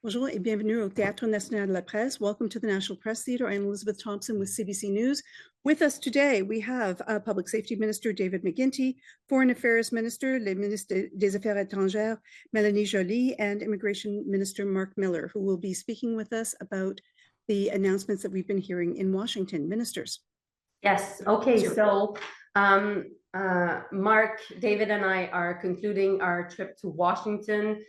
Bonjour et bienvenue au Théâtre National de la Presse. Welcome to the National Press Theatre. I'm Elizabeth Thompson with CBC News. With us today, we have Public Safety Minister David McGuinty, Foreign Affairs Minister, le Ministre des Affaires étrangères, Mélanie Joly, and Immigration Minister Marc Miller, who will be speaking with us about the announcements that we've been hearing in Washington. Ministers. Yes, okay, so Mark, David and I are concluding our trip to Washington.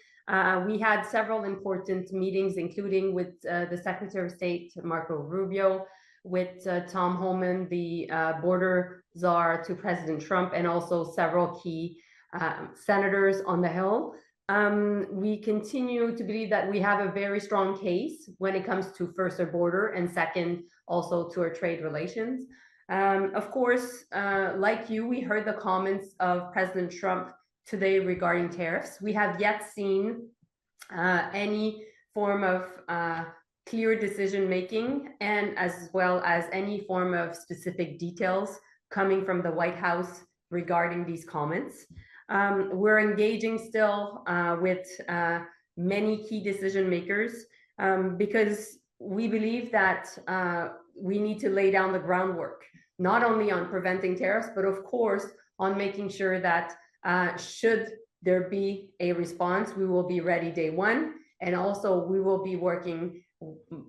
We had several important meetings, including with the Secretary of State, Marco Rubio, with Tom Homan, the border czar to President Trump, and also several key senators on the Hill. We continue to believe that we have a very strong case when it comes to first our border and second also to our trade relations. Of course, like you, we heard the comments of President Trump today regarding tariffs. We have yet seen any form of clear decision-making and as well as any form of specific details coming from the White House regarding these comments. We're engaging still with many key decision makers because we believe that we need to lay down the groundwork, not only on preventing tariffs, but of course on making sure that should there be a response, we will be ready day one. And also we will be working,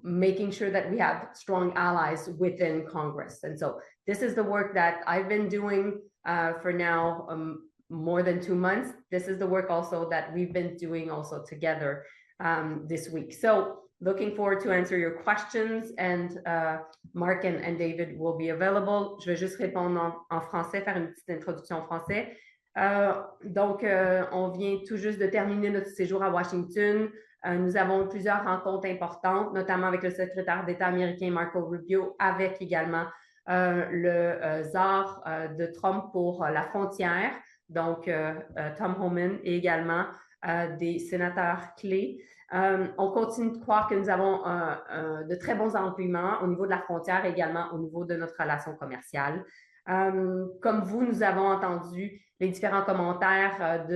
making sure that we have strong allies within Congress. And so this is the work that I've been doing for now more than 2 months. This is the work also that we've been doing also together this week. So looking forward to answer your questions, and Marc and David will be available. Je vais juste répondre en français, faire une petite introduction en français. Donc, on vient tout juste de terminer notre séjour à Washington. Nous avons plusieurs rencontres importantes, notamment avec le secrétaire d'État américain Marco Rubio, avec également le czar de Trump pour la frontière, donc Tom Homan, et également des sénateurs clés. On continue de croire que nous avons de très bons arguments au niveau de la frontière et également au niveau de notre relation commerciale. Comme vous, nous avons entendu les différents commentaires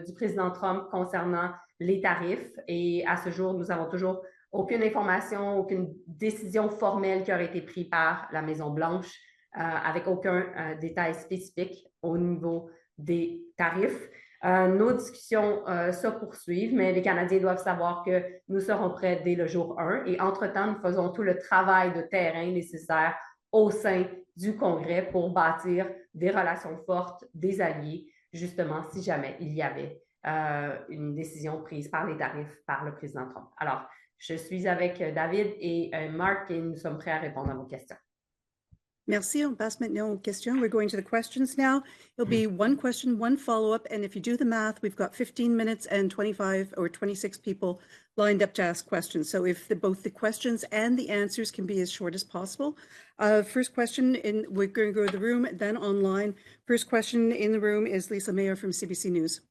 du président Trump concernant les tarifs, et à ce jour, nous n'avons toujours aucune information, aucune décision formelle qui aurait été prise par la Maison-Blanche avec aucun détail spécifique au niveau des tarifs. Nos discussions se poursuivent, mais les Canadiens doivent savoir que nous serons prêts dès le jour 1, et entre-temps, nous faisons tout le travail de terrain nécessaire au sein du Congrès pour bâtir des relations fortes, des alliés, justement, si jamais il y avait une décision prise par les tarifs par le président Trump. Alors, je suis avec David et Marc et nous sommes prêts à répondre à vos questions. Merci. On passe maintenant aux questions. We're going to the questions now. It'll be one question, one follow-up, and if you do the math, we've got 15 minutes and 25 or 26 people lined up to ask questions. So if both the questions and the answers can be as short as possible. First question, we're going to go to the room, then online. First question in the room is Lisa Mayer from CBC News.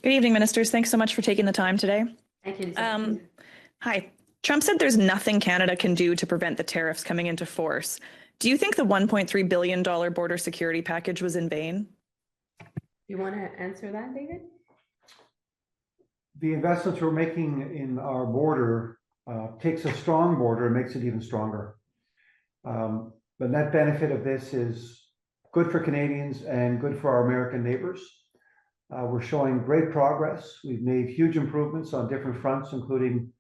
Good evening, ministers. Thanks so much for taking the time today. Thank you, Lisa. Hi. Trump said there's nothing Canada can do to prevent the tariffs coming into force. Do you think the $1.3 billion border security package was in vain? You want to answer that, David? The investments we're making in our border takes a strong border and makes it even stronger. The net benefit of this is good for Canadians and good for our American neighbors. We're showing great progress. We've made huge improvements on different fronts, including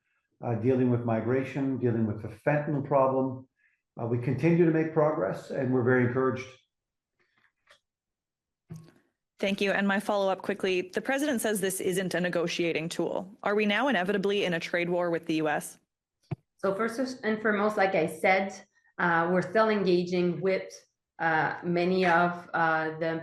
dealing with migration, dealing with the fentanyl problem. We continue to make progress, and we're very encouraged. Thank you. And my follow-up quickly, the president says this isn't a negotiating tool. Are we now inevitably in a trade war with the U.S.? So first and foremost, like I said, we're still engaging with many of the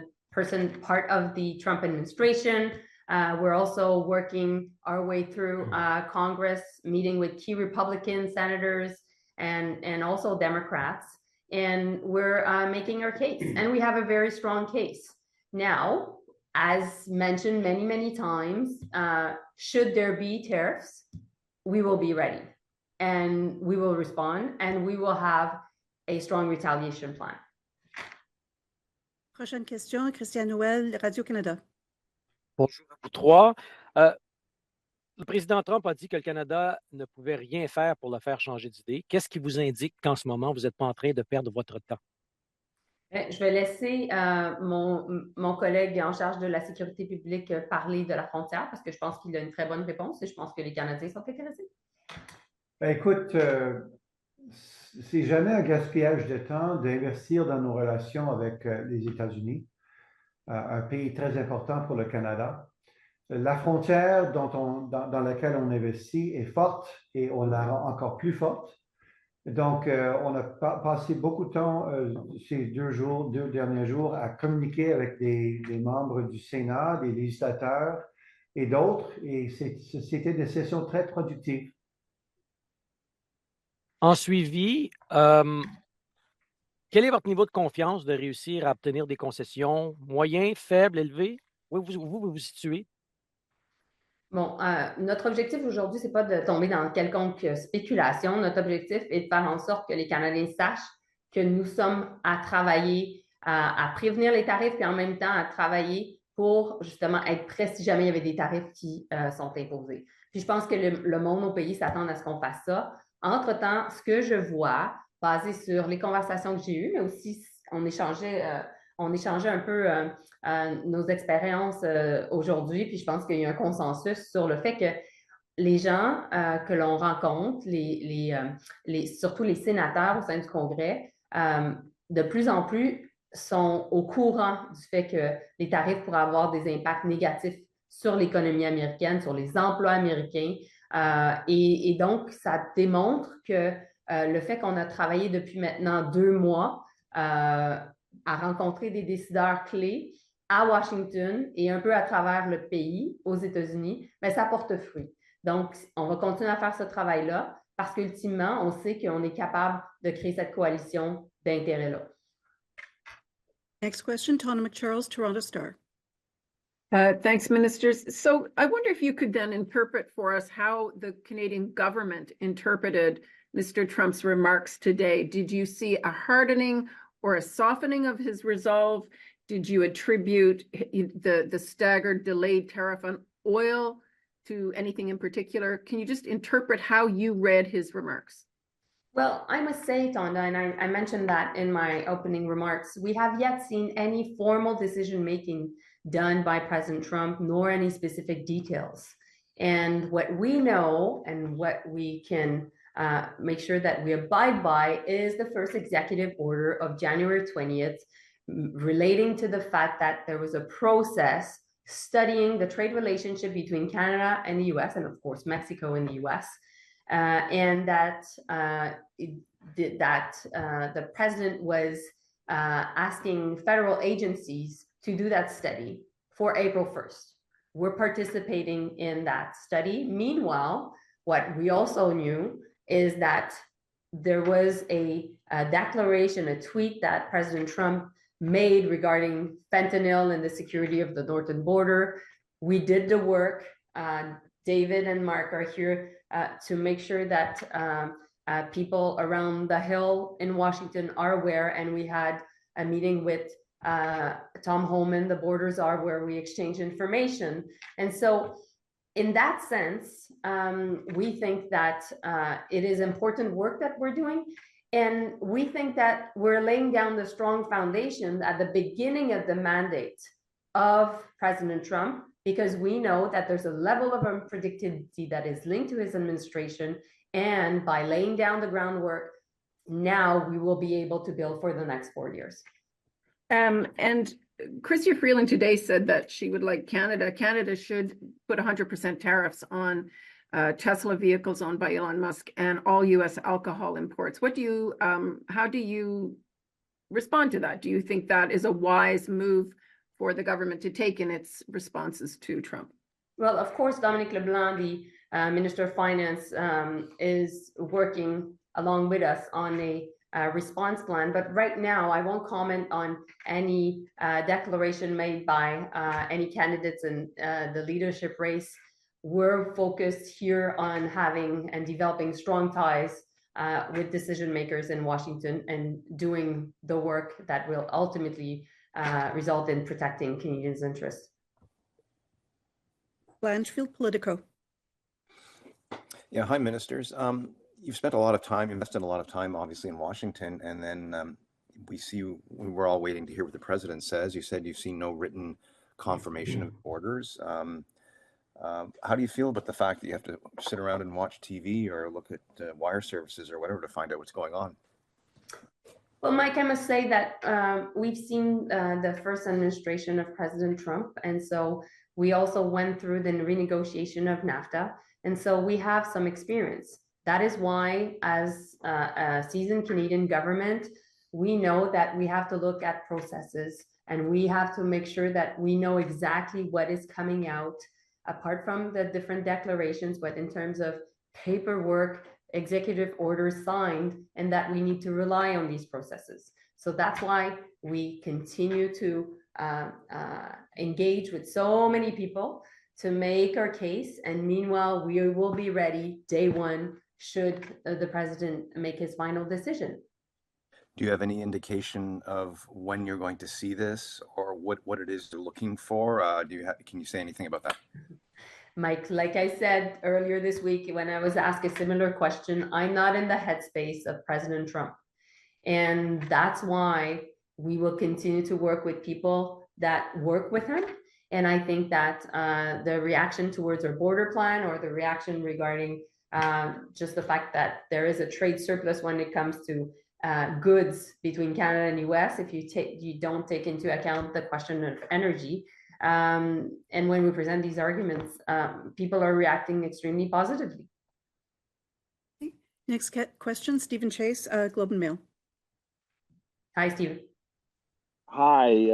part of the Trump administration. We're also working our way through Congress, meeting with key Republican senators and also Democrats, and we're making our case, and we have a very strong case. Now, as mentioned many, many times, should there be tariffs, we will be ready, and we will respond, and we will have a strong retaliation plan. Prochaine question, Christian Noël, Radio-Canada. Bonjour à vous trois. le président Trump a dit que le Canada ne pouvait rien faire pour le faire changer d'idée. Qu'est-ce qui vous indique qu'en ce moment, vous n'êtes pas en train de perdre votre temps? Je vais laisser mon collègue en charge de la sécurité publique parler de la frontière parce que je pense qu'il a une très bonne réponse et je pense que les Canadiens sont intéressés. Écoute, c'est jamais un gaspillage de temps d'investir dans nos relations avec les États-Unis, un pays très important pour le Canada. La frontière dans laquelle on investit est forte et on la rend encore plus forte. Donc, on a passé beaucoup de temps ces deux derniers jours à communiquer avec des membres du Sénat, des législateurs et d'autres. Et c'était des sessions très productives. En suivi, quel est votre niveau de confiance de réussir à obtenir des concessions moyen, faible, élevé? Où vous situez? Bon, notre objectif aujourd'hui, c'est pas de tomber dans quelconque spéculation. Notre objectif est de faire en sorte que les Canadiens sachent que nous sommes à travailler à prévenir les tarifs et en même temps à travailler pour justement être prêts si jamais il y avait des tarifs qui sont imposés. Puis je pense que le monde au pays s'attend à ce qu'on fasse ça. Entre-temps, ce que je vois, basé sur les conversations que j'ai eues, mais aussi on échangeait un peu nos expériences aujourd'hui, puis je pense qu'il y a un consensus sur le fait que les gens que l'on rencontre, surtout les sénateurs au sein du Congrès, de plus en plus sont au courant du fait que les tarifs pourraient avoir des impacts négatifs sur l'économie américaine, sur les emplois américains. Et donc, ça démontre que le fait qu'on a travaillé depuis maintenant 2 mois à rencontrer des décideurs clés à Washington et un peu à travers le pays, aux États-Unis, mais ça porte fruit. Donc, on va continuer à faire ce travail-là parce qu'ultimement, on sait qu'on est capable de créer cette coalition d'intérêts-là. Next question, Tana McCharles, Toronto Star. Thanks, ministers. So I wonder if you could then interpret for us how the Canadian government interpreted Mr. Trump's remarks today. Did you see a hardening or a softening of his resolve? Did you attribute the staggered delayed tariff on oil to anything in particular? Can you just interpret how you read his remarks? Well, I must say, Tonda, and I mentioned that in my opening remarks, we have yet seen any formal decision-making done by President Trump, nor any specific details. And what we know and what we can make sure that we abide by is the first executive order of January 20th, relating to the fact that there was a process studying the trade relationship between Canada and the US, and of course, Mexico and the US, and that the president was asking federal agencies to do that study for April 1st. We're participating in that study. Meanwhile, what we also knew is that there was a declaration, a tweet that President Trump made regarding fentanyl and the security of the northern border. We did the work. David and Marc are here to make sure that people around the Hill in Washington are aware, and we had a meeting with Tom Homan, the Borders Are, where we exchange information. And so in that sense, we think that it is important work that we're doing. And we think that we're laying down the strong foundation at the beginning of the mandate of President Trump, because we know that there's a level of unpredictability that is linked to his administration. And by laying down the groundwork, now we will be able to build for the next 4 years. And Chrystia Freeland today said that she would like Canada should put 100% tariffs on Tesla vehicles owned by Elon Musk and all US alcohol imports. How do you respond to that? Do you think that is a wise move for the government to take in its responses to Trump? Well, of course, Dominic LeBlanc, the Minister of Finance, is working along with us on a response plan. But right now, I won't comment on any declaration made by any candidates in the leadership race. We're focused here on having and developing strong ties with decision makers in Washington and doing the work that will ultimately result in protecting Canadians' interests. Blanchfield, Politico. Yeah, hi, ministers. You've spent a lot of time, invested a lot of time, obviously, in Washington, and then we're all waiting to hear what the president says. You said you've seen no written confirmation of orders. How do you feel about the fact that you have to sit around and watch TV or look at wire services or whatever to find out what's going on? Well, Mike, I must say that we've seen the first administration of President Trump, and so we also went through the renegotiation of NAFTA, and so we have some experience. That is why, as a seasoned Canadian government, we know that we have to look at processes, and we have to make sure that we know exactly what is coming out, apart from the different declarations, but in terms of paperwork, executive orders signed, and that we need to rely on these processes. So that's why we continue to engage with so many people to make our case. And meanwhile, we will be ready day one should the president make his final decision. Do you have any indication of when you're going to see this or what it is you're looking for? Can you say anything about that? Mike, like I said earlier this week, when I was asked a similar question, I'm not in the headspace of President Trump. And that's why we will continue to work with people that work with him. And I think that the reaction towards our border plan, or the reaction regarding just the fact that there is a trade surplus when it comes to goods between Canada and US, if you don't take into account the question of energy. And when we present these arguments, people are reacting extremely positively. Okay. Next question, Stephen Chase, Globe and Mail. Hi, Stephen. Hi,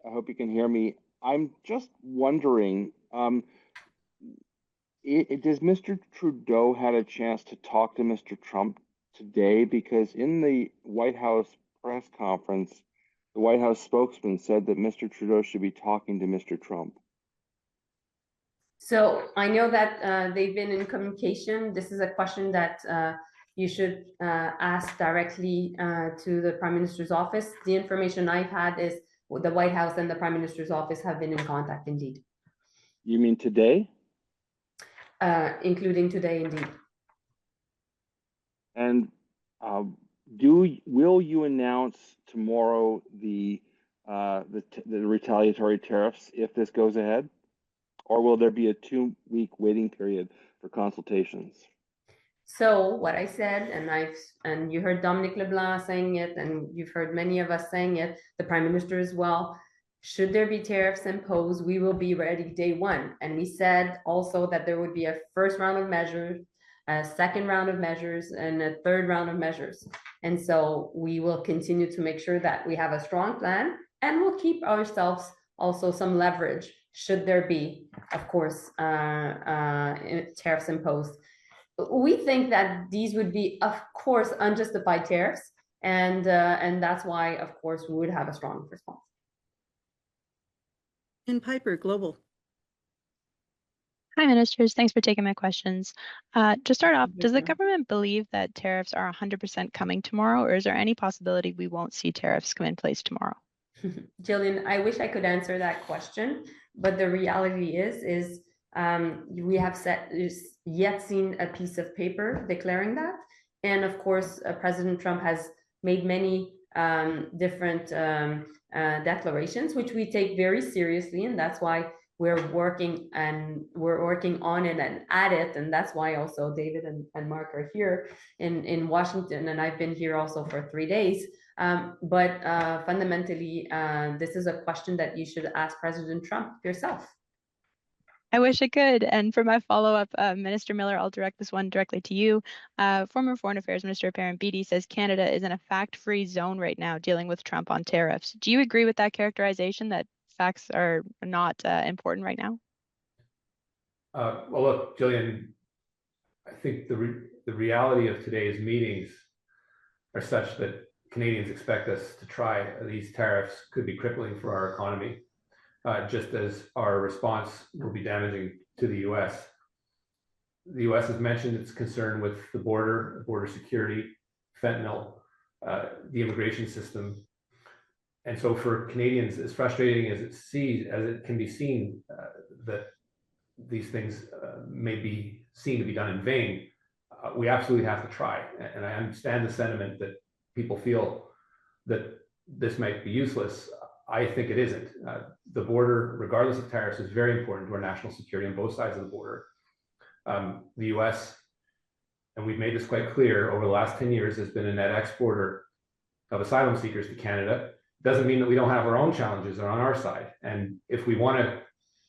I hope you can hear me. I'm just wondering, does Mr. Trudeau had a chance to talk to Mr. Trump today? Because in the White House press conference, the White House spokesman said that Mr. Trudeau should be talking to Mr. Trump. So I know that they've been in communication. This is a question that you should ask directly to the Prime Minister's office. The information I've had is the White House and the Prime Minister's office have been in contact indeed. You mean today? Including today indeed. And will you announce tomorrow the retaliatory tariffs if this goes ahead, or will there be a 2-week waiting period for consultations? So what I said, and you heard Dominic LeBlanc saying it, and you've heard many of us saying it, the Prime Minister as well. Should there be tariffs imposed, we will be ready day one. And we said also that there would be a first round of measures, a second round of measures, and a third round of measures. And so we will continue to make sure that we have a strong plan, and we'll keep ourselves also some leverage should there be, of course, tariffs imposed. We think that these would be, of course, unjustified tariffs, and that's why, of course, we would have a strong response. In Piper, Global. Hi, ministers. Thanks for taking my questions. To start off, does the government believe that tariffs are 100% coming tomorrow, or is there any possibility we won't see tariffs come in place tomorrow? Jillian, I wish I could answer that question, but the reality is we have yet seen a piece of paper declaring that. And of course, President Trump has made many different declarations, which we take very seriously. And that's why we're working on it and at it. And that's why also David and Marc are here in Washington. And I've been here also for 3 days. But fundamentally, this is a question that you should ask President Trump yourself. I wish I could. And for my follow-up, Minister Miller, I'll direct this one directly to you. Former Foreign Affairs Minister Perrin Beatty says Canada is in a fact-free zone right now dealing with Trump on tariffs. Do you agree with that characterization, that facts are not important right now? Well, look, Jillian, I think the reality of today's meetings are such that Canadians expect us to try. These tariffs could be crippling for our economy. Just as our response will be damaging to the U.S. The U.S. has mentioned its concern with the border security, fentanyl, the immigration system. And so for Canadians, as frustrating as it can be seen that these things may be seen to be done in vain, we absolutely have to try. And I understand the sentiment that people feel that this might be useless. I think it isn't. The border, regardless of tariffs, is very important to our national security on both sides of the border. The US, and we've made this quite clear, over the last 10 years has been a net exporter of asylum seekers to Canada. Doesn't mean that we don't have our own challenges on our side. And if we want to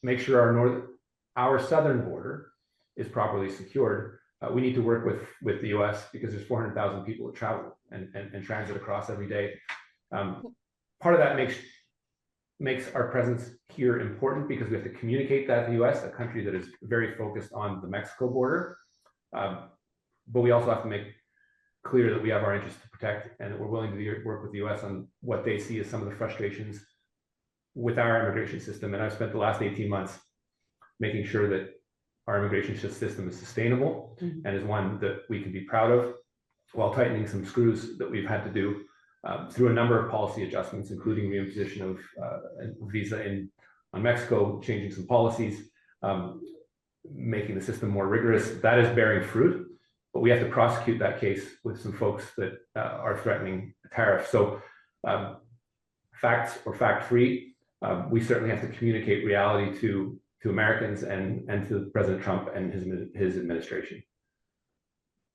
make sure our southern border is properly secured, we need to work with the US, because there's 400,000 people that travel and transit across every day. Part of that makes our presence here important, because we have to communicate that to the US, a country that is very focused on the Mexico border. But we also have to make clear that we have our interests to protect, and that we're willing to work with the US on what they see as some of the frustrations with our immigration system. And I've spent the last 18 months making sure that our immigration system is sustainable and is one that we can be proud of, while tightening some screws that we've had to do through a number of policy adjustments, including reimposition of visa on Mexico, changing some policies, making the system more rigorous. That is bearing fruit, but we have to prosecute that case with some folks that are threatening a tariff. So facts or fact-free, we certainly have to communicate reality to Americans and to President Trump and his administration.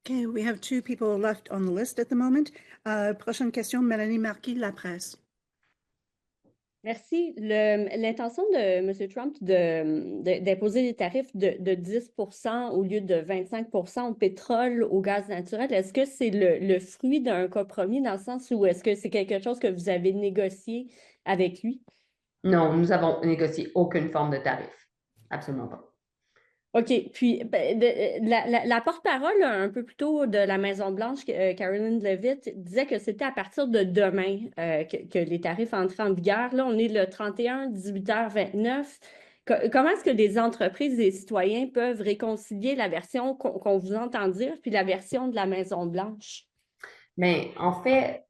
Okay, we have two people left on the list at the moment. Prochaine question, Mélanie Marquis, La Presse. Merci. L'intention de M. Trump d'imposer des tarifs de 10% au lieu de 25% au pétrole, au gaz naturel, est-ce que c'est le fruit d'un compromis, dans le sens où est-ce que c'est quelque chose que vous avez négocié avec lui? Non, nous avons négocié aucune forme de tarif. Absolument pas. OK. Puis, la porte-parole, un peu plus tôt, de la Maison-Blanche, Caroline Leavitt, disait que c'était à partir de demain que les tarifs entraient en vigueur. Là, on est le 31, 18h29. Comment est-ce que les entreprises et les citoyens peuvent réconcilier la version qu'on vous entend dire puis la version de la Maison-Blanche? Mais en fait,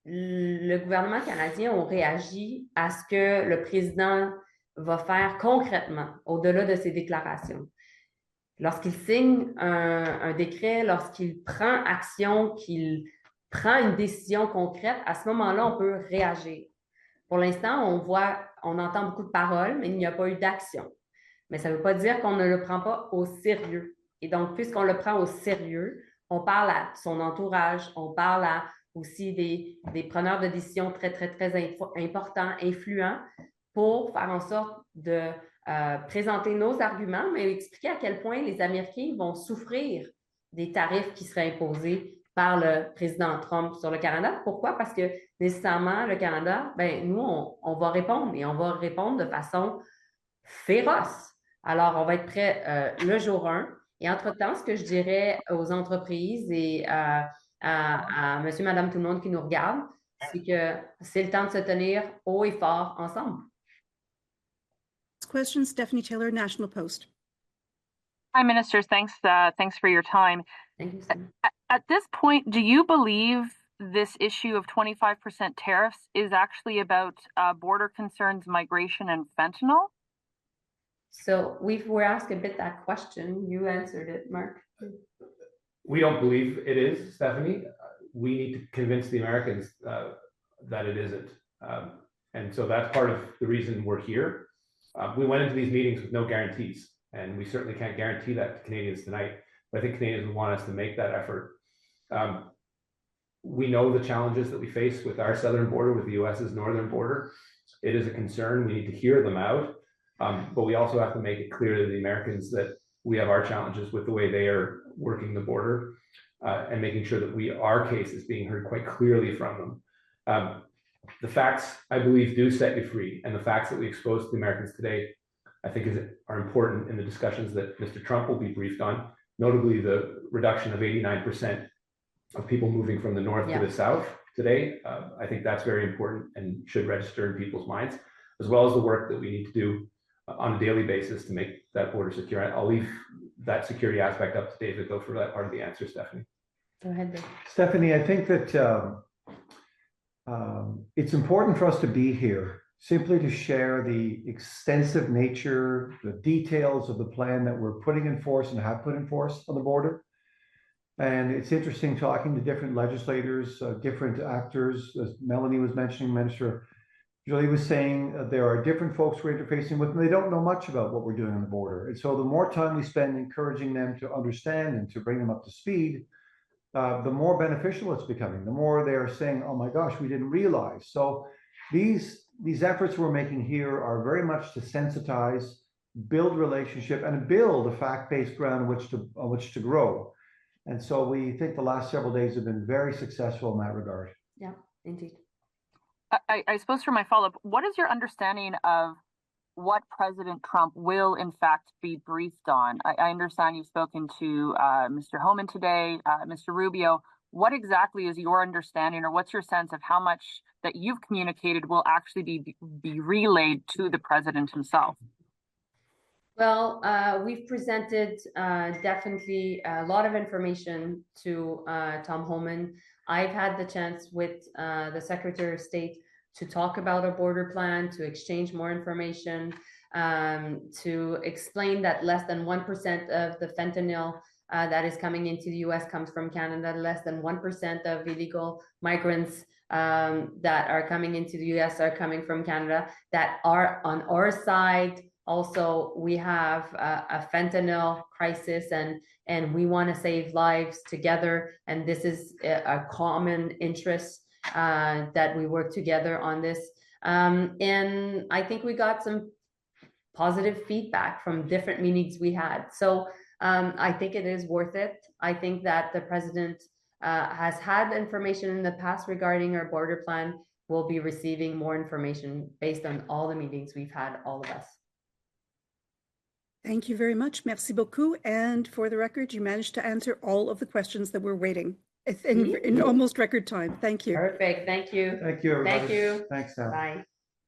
le gouvernement canadien a réagi à ce que le président va faire concrètement, au-delà de ses déclarations. Lorsqu'il signe un décret, lorsqu'il prend action, qu'il prend une décision concrète, à ce moment-là, on peut réagir. Pour l'instant, on entend beaucoup de paroles, mais il n'y a pas eu d'action. Mais ça ne veut pas dire qu'on ne le prend pas au sérieux. Et donc, puisqu'on le prend au sérieux, on parle à son entourage, on parle aussi des preneurs de décisions très, très, très importants, influents, pour faire en sorte de présenter nos arguments, mais expliquer à quel point les Américains vont souffrir des tarifs qui seraient imposés par le président Trump sur le Canada. Pourquoi? Parce que nécessairement, le Canada, nous, on va répondre, et on va répondre de façon féroce. Alors, on va être prêt le jour 1. Et entre-temps, ce que je dirais aux entreprises et à monsieur, madame, tout le monde qui nous regarde, c'est que c'est le temps de se tenir haut et fort ensemble. Question, Stephanie Taylor, National Post. Hi, Ministers. Thanks for your time. Thank you. At this point, do you believe this issue of 25% tariffs is actually about border concerns, migration, and fentanyl? So we were asked a bit that question. You answered it, Marc. We don't believe it is, Stephanie. We need to convince the Americans that it isn't. And so that's part of the reason we're here. We went into these meetings with no guarantees, and we certainly can't guarantee that to Canadians tonight. But I think Canadians would want us to make that effort. We know the challenges that we face with our southern border, with the US's northern border. It is a concern. We need to hear them out. But we also have to make it clear to the Americans that we have our challenges with the way they are working the border, and making sure that our case is being heard quite clearly from them. The facts, I believe, do set you free, and the facts that we expose to the Americans today, I think, are important in the discussions that Mr. Trump will be briefed on, notably the reduction of 89% of people moving from the north to the south today. I think that's very important and should register in people's minds, as well as the work that we need to do on a daily basis to make that border secure. I'll leave that security aspect up to David, though, for that part of the answer, Stephanie. Go ahead, Dave. Stephanie, I think that it's important for us to be here simply to share the extensive nature, the details of the plan that we're putting in force and have put in force on the border. And it's interesting talking to different legislators, different actors, as Mélanie was mentioning, Minister Joly was saying, there are different folks we're interfacing with, and they don't know much about what we're doing on the border. And so the more time we spend encouraging them to understand and to bring them up to speed, the more beneficial it's becoming, the more they're saying, oh my gosh, we didn't realize. So these efforts we're making here are very much to sensitize, build relationship, and build a fact-based ground on which to grow. And so we think the last several days have been very successful in that regard. Yeah, indeed. I suppose for my follow-up, what is your understanding of what President Trump will in fact be briefed on? I understand you've spoken to Mr. Homan today, Mr. Rubio. What exactly is your understanding, or what's your sense of how much that you've communicated will actually be relayed to the president himself? Well, we've presented definitely a lot of information to Tom Homan. I've had the chance with the Secretary of State to talk about a border plan, to exchange more information, to explain that less than 1% of the fentanyl that is coming into the US comes from Canada, less than 1% of illegal migrants that are coming into the US are coming from Canada, that are on our side. Also, we have a fentanyl crisis, and we want to save lives together. And this is a common interest that we work together on this. And I think we got some positive feedback from different meetings we had. So I think it is worth it. I think that the president has had information in the past regarding our border plan. We'll be receiving more information based on all the meetings we've had, all of us. Thank you very much. Merci beaucoup. And for the record, you managed to answer all of the questions that were waiting in almost record time. Thank you. Perfect. Thank you. Thank you, everybody. Thank you. Thanks, Sam. Bye.